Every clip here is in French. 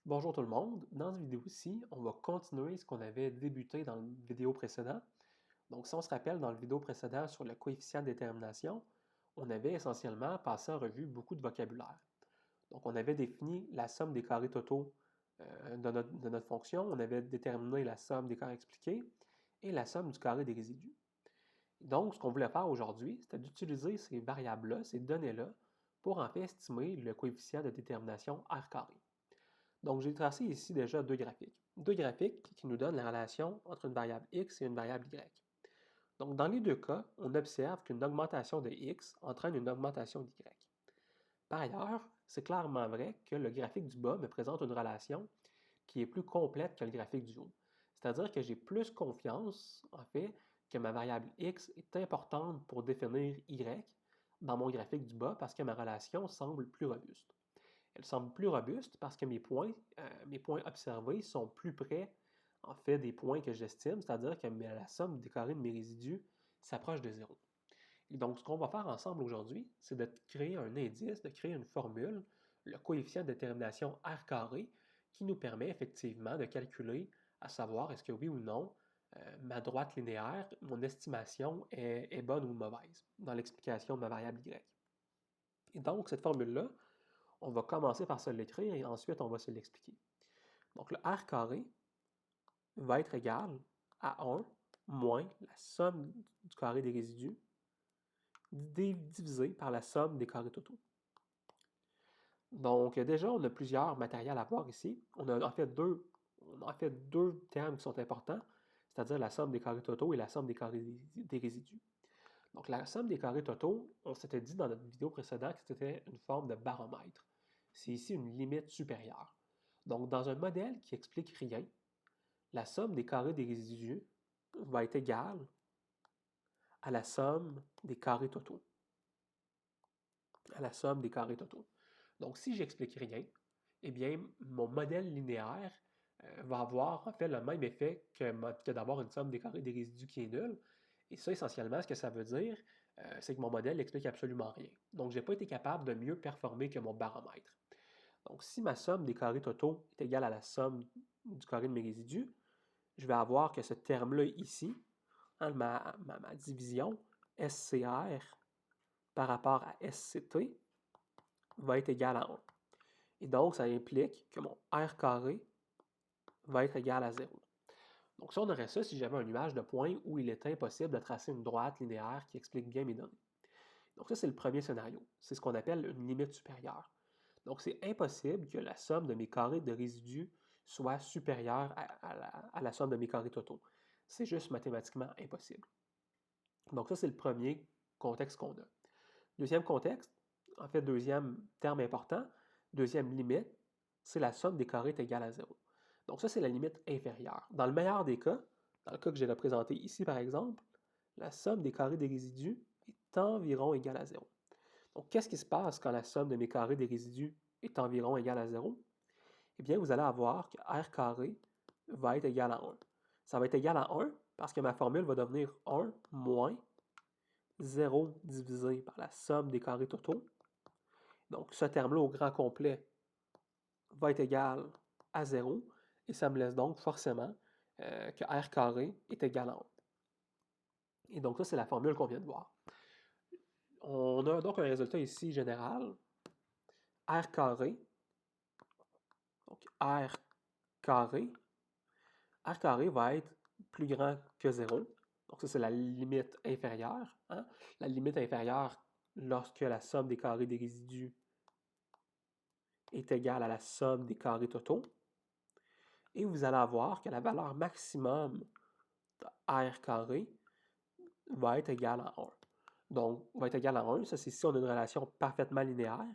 Bonjour tout le monde, dans cette vidéo-ci, on va continuer ce qu'on avait débuté dans la vidéo précédente. Donc si on se rappelle, dans la vidéo précédente sur le coefficient de détermination, on avait essentiellement passé en revue beaucoup de vocabulaire. Donc on avait défini la somme des carrés totaux de notre fonction, on avait déterminé la somme des carrés expliqués et la somme du carré des résidus. Donc ce qu'on voulait faire aujourd'hui, c'était d'utiliser ces variables-là, ces données-là, pour en fait estimer le coefficient de détermination R carré. Donc, j'ai tracé ici déjà deux graphiques. Deux graphiques qui nous donnent la relation entre une variable x et une variable y. Donc, dans les deux cas, on observe qu'une augmentation de x entraîne une augmentation d'y. Par ailleurs, c'est clairement vrai que le graphique du bas me présente une relation qui est plus complète que le graphique du haut. C'est-à-dire que j'ai plus confiance, en fait, que ma variable x est importante pour définir y dans mon graphique du bas parce que ma relation semble plus robuste. Elle semble plus robuste parce que mes points observés sont plus près, en fait, des points que j'estime, c'est-à-dire que la somme des carrés de mes résidus s'approche de zéro. Et donc, ce qu'on va faire ensemble aujourd'hui, c'est de créer un indice, de créer une formule, le coefficient de détermination R carré, qui nous permet effectivement de calculer, à savoir est-ce que oui ou non, ma droite linéaire, mon estimation est bonne ou mauvaise dans l'explication de ma variable y. Et donc, cette formule-là, on va commencer par se l'écrire et ensuite on va se l'expliquer. Donc le R carré va être égal à 1 moins la somme du carré des résidus divisé par la somme des carrés totaux. Donc déjà, on a plusieurs matériels à voir ici. On a en fait deux termes qui sont importants, c'est-à-dire la somme des carrés totaux et la somme des carrés des résidus. Donc la somme des carrés totaux, on s'était dit dans notre vidéo précédente que c'était une forme de baromètre. C'est ici une limite supérieure. Donc dans un modèle qui explique rien, la somme des carrés des résidus va être égale à la somme des carrés totaux. À la somme des carrés totaux. Donc si j'explique rien, eh bien mon modèle linéaire va avoir en fait le même effet que d'avoir une somme des carrés des résidus qui est nulle. Et ça, essentiellement, ce que ça veut dire, c'est que mon modèle n'explique absolument rien. Donc, je n'ai pas été capable de mieux performer que mon baromètre. Donc, si ma somme des carrés totaux est égale à la somme du carré de mes résidus, je vais avoir que ce terme-là ici, hein, ma division, SCR par rapport à SCT, va être égal à 1. Et donc, ça implique que mon R carré va être égal à 0. Donc, ça, on aurait ça si j'avais un nuage de points où il est impossible de tracer une droite linéaire qui explique bien mes données. Donc, ça, c'est le premier scénario. C'est ce qu'on appelle une limite supérieure. Donc, c'est impossible que la somme de mes carrés de résidus soit supérieure à la somme de mes carrés totaux. C'est juste mathématiquement impossible. Donc, ça, c'est le premier contexte qu'on a. Deuxième contexte, en fait, deuxième terme important, deuxième limite, c'est la somme des carrés est égale à 0. Donc ça, c'est la limite inférieure. Dans le meilleur des cas, dans le cas que j'ai représenté ici par exemple, la somme des carrés des résidus est environ égale à 0. Donc qu'est-ce qui se passe quand la somme de mes carrés des résidus est environ égale à 0? Eh bien, vous allez avoir que R carré va être égal à 1. Ça va être égal à 1 parce que ma formule va devenir 1 moins 0 divisé par la somme des carrés totaux. Donc, ce terme-là au grand complet va être égal à 0 et ça me laisse donc forcément que R carré est égal à 1. Et donc, ça, c'est la formule qu'on vient de voir. On a donc un résultat ici général. R carré, donc carré, R carré va être plus grand que 0. Donc, ça, c'est la limite inférieure. Hein? La limite inférieure lorsque la somme des carrés des résidus est égale à la somme des carrés totaux. Et vous allez avoir que la valeur maximum de R carré va être égale à 1. Donc, va être égal à 1, ça c'est si on a une relation parfaitement linéaire.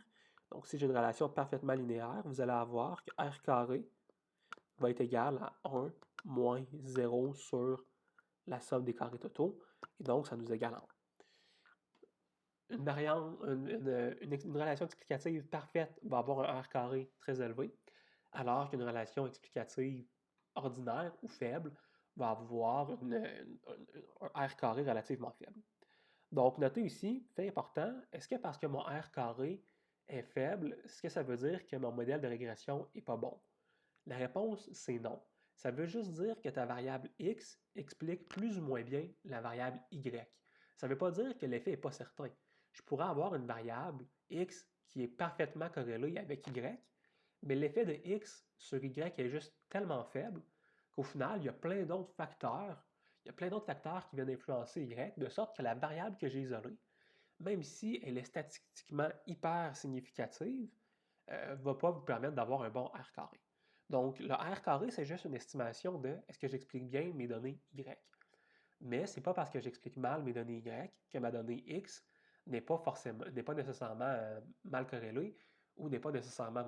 Donc, si j'ai une relation parfaitement linéaire, vous allez avoir que R carré va être égal à 1 moins 0 sur la somme des carrés totaux. Et donc, ça nous égale à 1. Une relation explicative parfaite va avoir un R carré très élevé, alors qu'une relation explicative ordinaire ou faible va avoir un R carré relativement faible. Donc, notez ici, fait important, est-ce que parce que mon R carré est faible, est-ce que ça veut dire que mon modèle de régression n'est pas bon? La réponse, c'est non. Ça veut juste dire que ta variable x explique plus ou moins bien la variable y. Ça ne veut pas dire que l'effet n'est pas certain. Je pourrais avoir une variable x qui est parfaitement corrélée avec y, mais l'effet de x sur y est juste tellement faible qu'au final, il y a plein d'autres facteurs. Il y a plein d'autres facteurs qui viennent influencer y, de sorte que la variable que j'ai isolée, même si elle est statistiquement hyper significative, ne va pas vous permettre d'avoir un bon R carré. Donc, le R carré, c'est juste une estimation de est-ce que j'explique bien mes données Y. Mais ce n'est pas parce que j'explique mal mes données Y que ma donnée X n'est pas nécessairement mal corrélée ou n'est pas nécessairement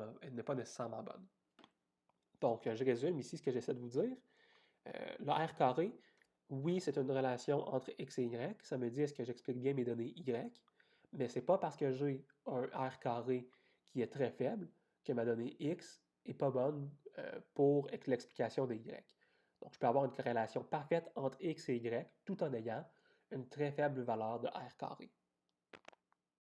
bonne. Donc, je résume ici ce que j'essaie de vous dire. Le R carré, oui, c'est une relation entre X et Y. Ça me dit est-ce que j'explique bien mes données Y, mais ce n'est pas parce que j'ai un R carré qui est très faible que ma donnée X n'est pas bonne pour l'explication de Y. Donc, je peux avoir une corrélation parfaite entre X et Y tout en ayant une très faible valeur de R carré.